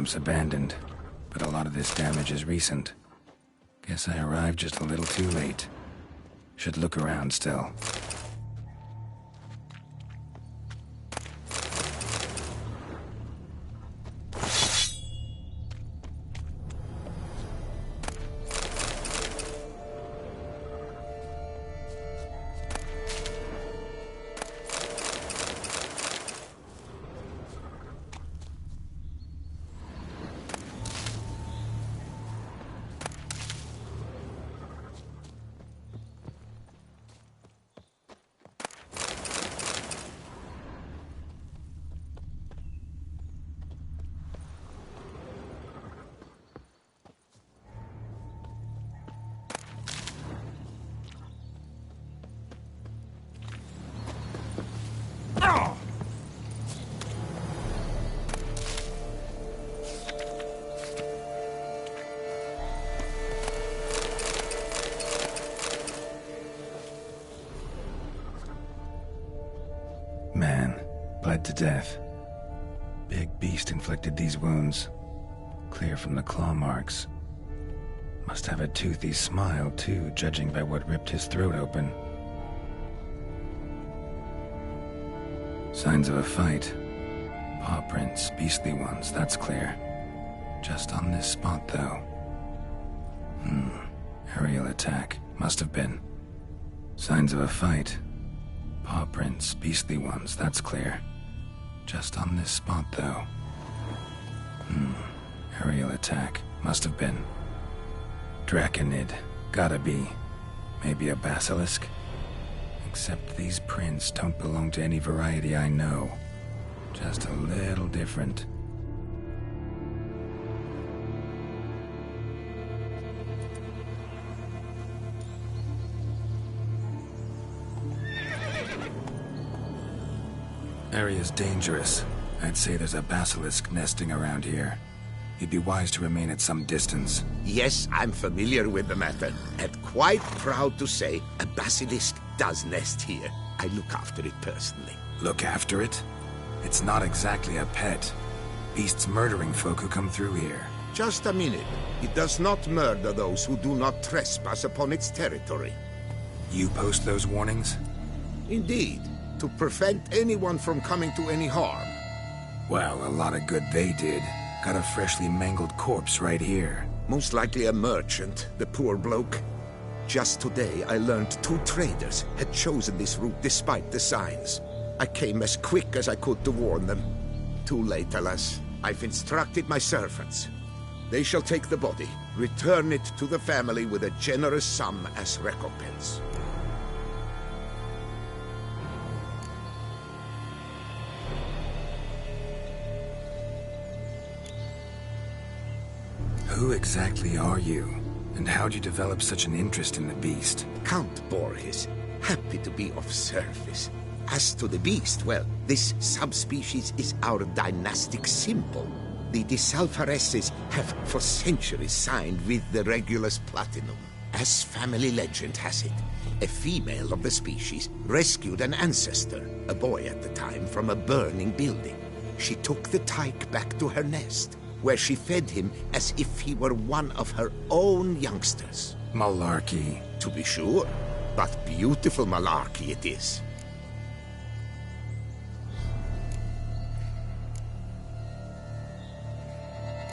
camp's abandoned, but a lot of this damage is recent. Guess I arrived just a little too late. Should look around still. Man, bled to death. Big beast inflicted these wounds. Clear from the claw marks. Must have a toothy smile, too, judging by what ripped his throat open. Signs of a fight. Paw prints, beastly ones, that's clear. Just on this spot, though. Aerial attack. Must have been. Signs of a fight. Paw prints, beastly ones, that's clear. Just on this spot, though. Aerial attack. Must have been. Draconid. Gotta be. Maybe a basilisk? Except these prints don't belong to any variety I know. Just a little different. Area's dangerous. I'd say there's a basilisk nesting around here. You'd be wise to remain at some distance. Yes, I'm familiar with the matter, and quite proud to say a basilisk does nest here. I look after it personally. Look after it? It's not exactly a pet. Beasts murdering folk who come through here. Just a minute. It does not murder those who do not trespass upon its territory. You post those warnings? Indeed, to prevent anyone from coming to any harm. Well, a lot of good they did. Got a freshly mangled corpse right here. Most likely a merchant, the poor bloke. Just today, I learned 2 traders had chosen this route despite the signs. I came as quick as I could to warn them. Too late, alas. I've instructed my servants. They shall take the body, return it to the family with a generous sum as recompense. Who exactly are you? And how'd you develop such an interest in the beast? Count Borges, happy to be of service. As to the beast, well, this subspecies is our dynastic symbol. The Disalfareses have for centuries signed with the Regulus Platinum. As family legend has it, a female of the species rescued an ancestor, a boy at the time, from a burning building. She took the tyke back to her nest, where she fed him as if he were one of her own youngsters. Malarkey. To be sure, but beautiful malarkey it is.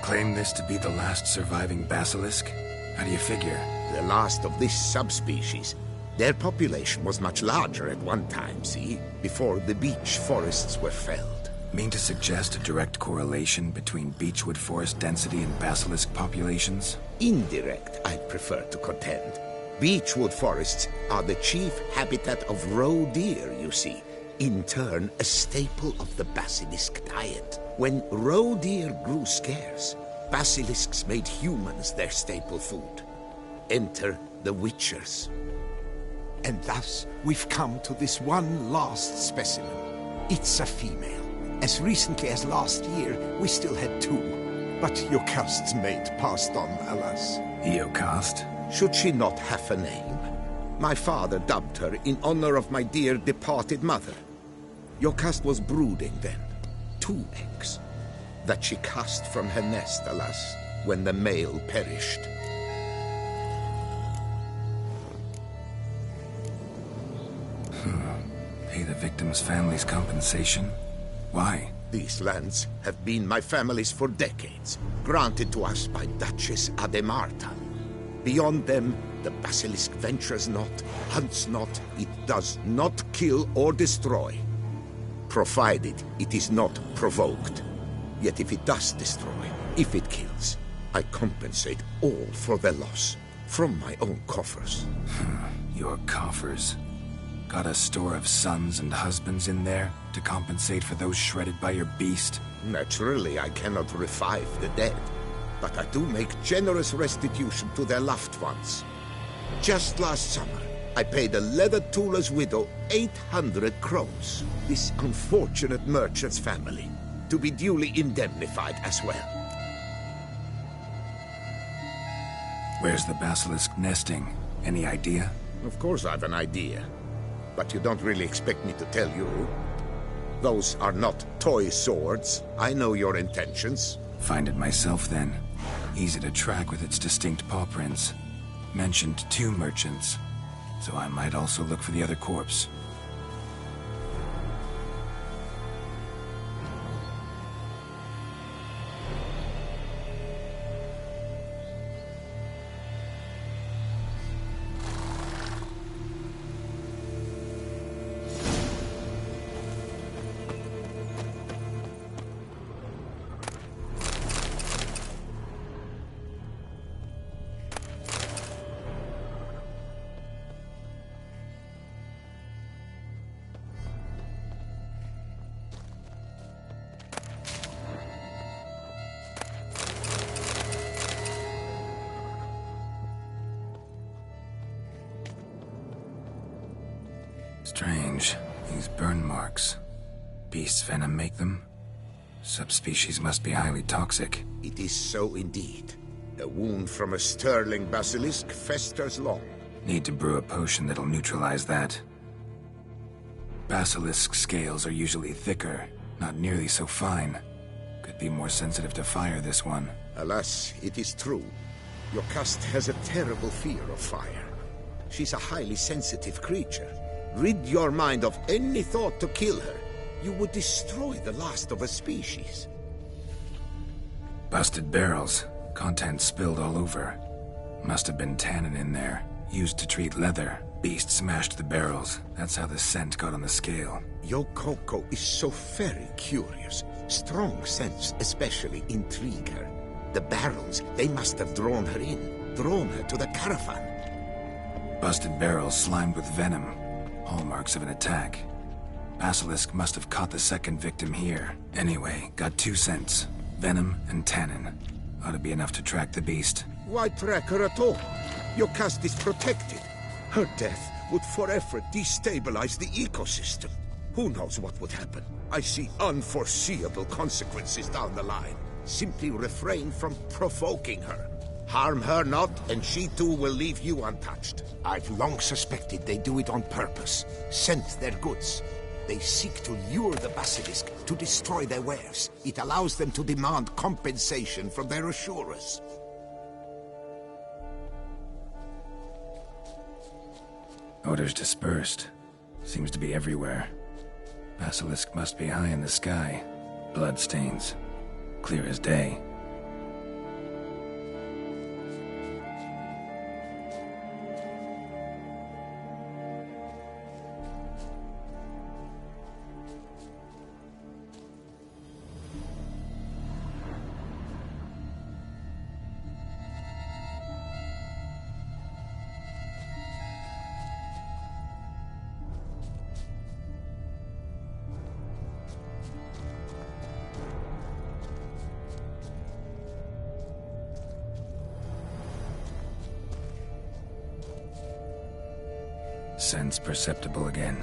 Claim this to be the last surviving basilisk? How do you figure? The last of this subspecies. Their population was much larger at one time, see? Before the beech forests were felled. Mean to suggest a direct correlation between beechwood forest density and basilisk populations? Indirect, I'd prefer to contend. Beechwood forests are the chief habitat of roe deer, you see. In turn, a staple of the basilisk diet. When roe deer grew scarce, basilisks made humans their staple food. Enter the witchers. And thus, we've come to this one last specimen. It's a female. As recently as last year, we still had 2. But Jocast's mate passed on, alas. Jocast? Should she not have a name? My father dubbed her in honor of my dear departed mother. Jocast was brooding then. 2 eggs. that she cast from her nest, alas, when the male perished. Pay the victim's family's compensation? Why? These lands have been my family's for decades, granted to us by Duchess Ademarta. Beyond them, the basilisk ventures not, hunts not, it does not kill or destroy, provided it is not provoked. Yet if it does destroy, if it kills, I compensate all for their loss, from my own coffers. Your coffers? Got a store of sons and husbands in there to compensate for those shredded by your beast? Naturally, I cannot revive the dead, but I do make generous restitution to their loved ones. Just last summer, I paid a leather tooler's widow 800 crowns, this unfortunate merchant's family, to be duly indemnified as well. Where's the basilisk nesting? Any idea? Of course I've an idea, but you don't really expect me to tell you. Those are not toy swords. I know your intentions. Find it myself then. Easy to track with its distinct paw prints. Mentioned 2 merchants, so I might also look for the other corpse. Strange. These burn marks. Beast's venom make them? Subspecies must be highly toxic. It is so indeed. A wound from a sterling basilisk festers long. Need to brew a potion that'll neutralize that. Basilisk scales are usually thicker, not nearly so fine. Could be more sensitive to fire, this one. Alas, it is true. Your caste has a terrible fear of fire. She's a highly sensitive creature. Rid your mind of any thought to kill her. You would destroy the last of a species. Busted barrels. Contents spilled all over. Must have been tannin in there. Used to treat leather. Beast smashed the barrels. That's how the scent got on the scale. Your Coco is so very curious. Strong scents especially intrigue her. The barrels, they must have drawn her in. Drawn her to the caravan. Busted barrels slimed with venom. Hallmarks of an attack. Basilisk must have caught the second victim here. Anyway, got 2 scents. Venom and tannin. Ought to be enough to track the beast. Why track her at all? Your caste is protected. Her death would forever destabilize the ecosystem. Who knows what would happen? I see unforeseeable consequences down the line. Simply refrain from provoking her. Harm her not, and she too will leave you untouched. I've long suspected they do it on purpose. Scent their goods. They seek to lure the basilisk to destroy their wares. It allows them to demand compensation from their assurers. Odors dispersed. Seems to be everywhere. Basilisk must be high in the sky. Bloodstains. Clear as day. Sense perceptible again.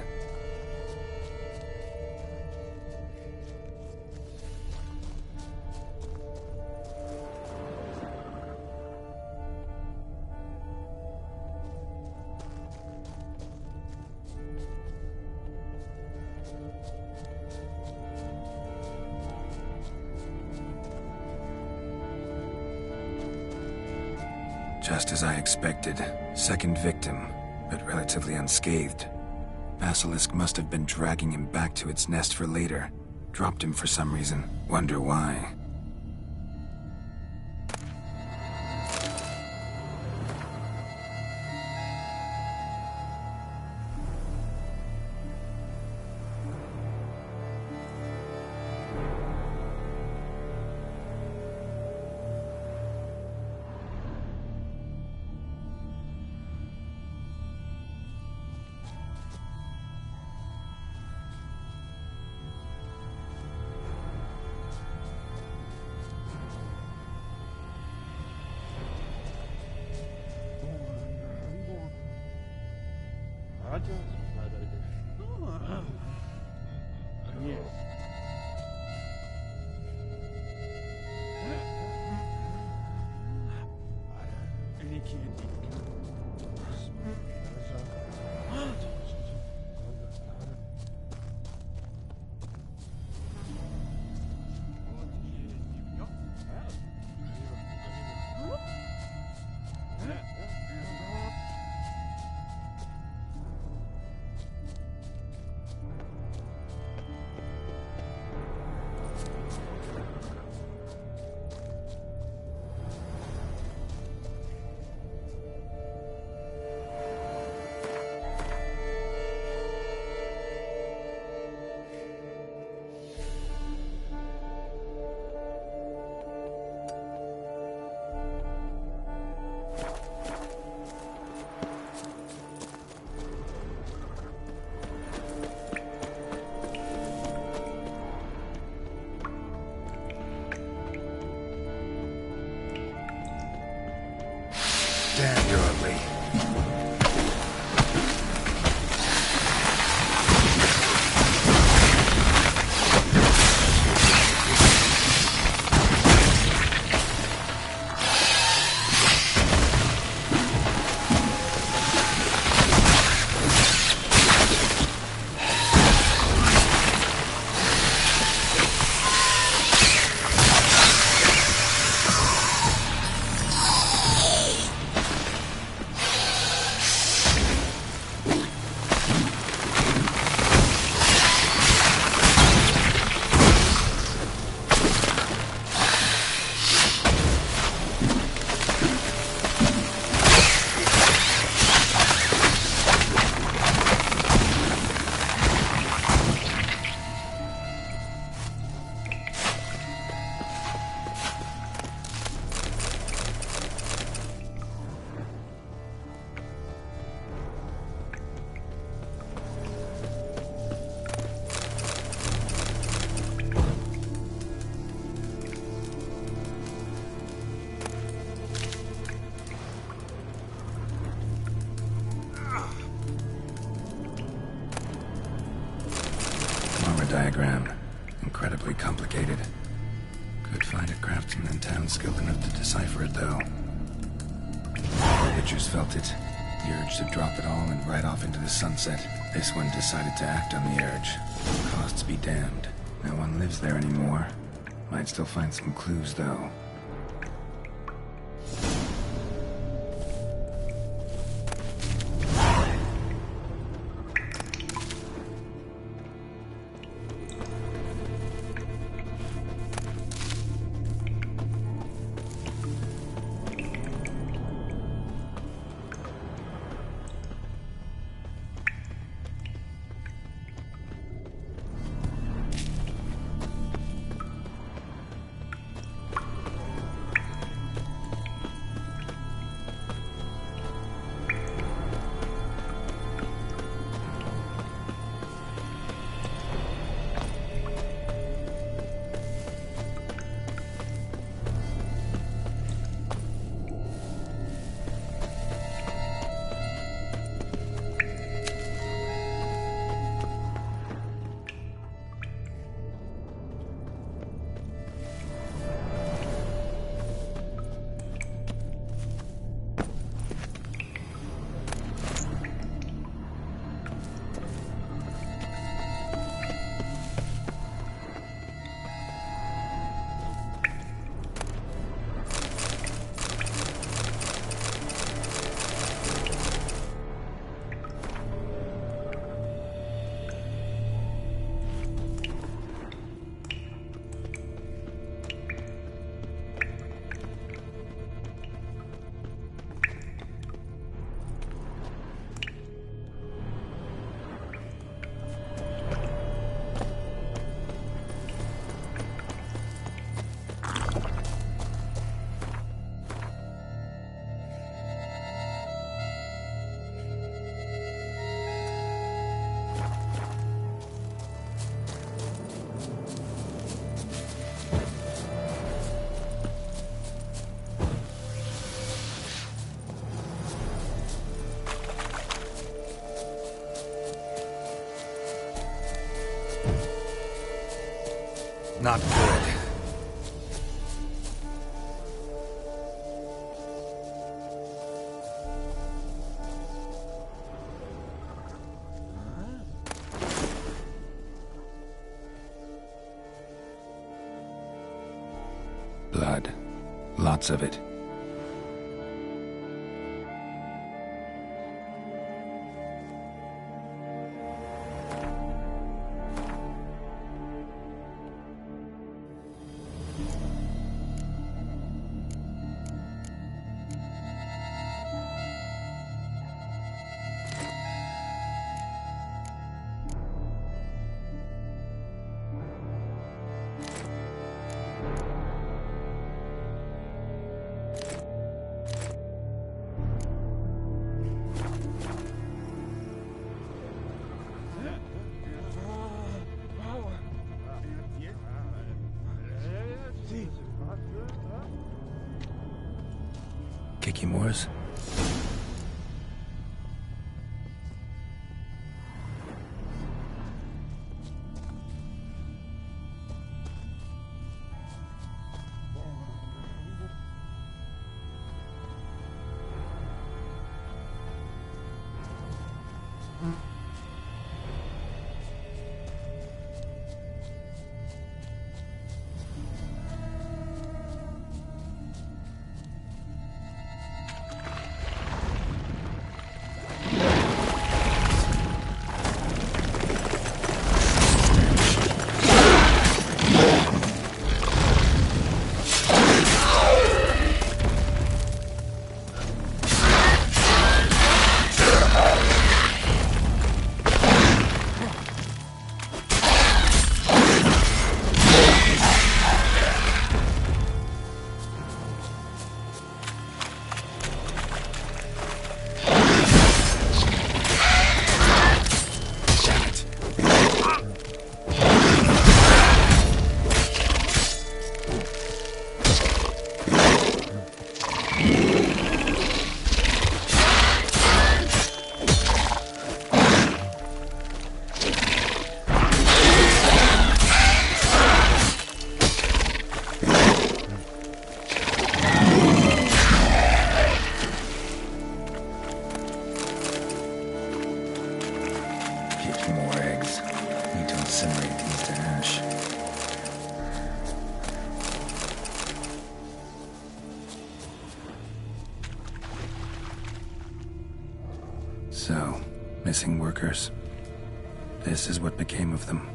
Just as I expected. Second victim, but relatively unscathed. Basilisk must have been dragging him back to its nest for later. Dropped him for some reason. Wonder why. Damn, you're ugly. Diagram. Incredibly complicated. Could find a craftsman in town skilled enough to decipher it, though. The Witchers felt it. The urge to drop it all and ride off into the sunset. This one decided to act on the urge. Costs be damned. No one lives there anymore. Might still find some clues, though. Not good. Blood. Lots of it. Kikimores? So, missing workers. This is what became of them.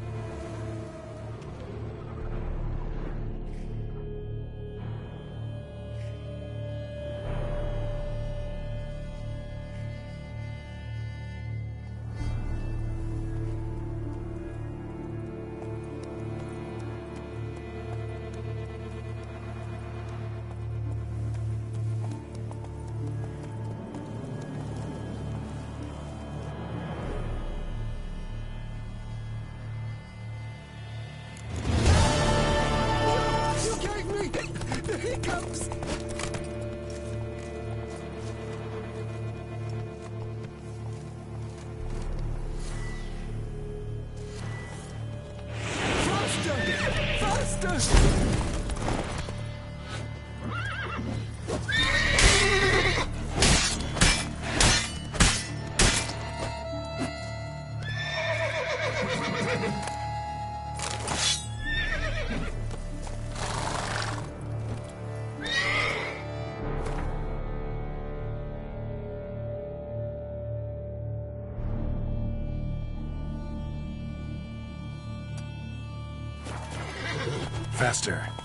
Faster.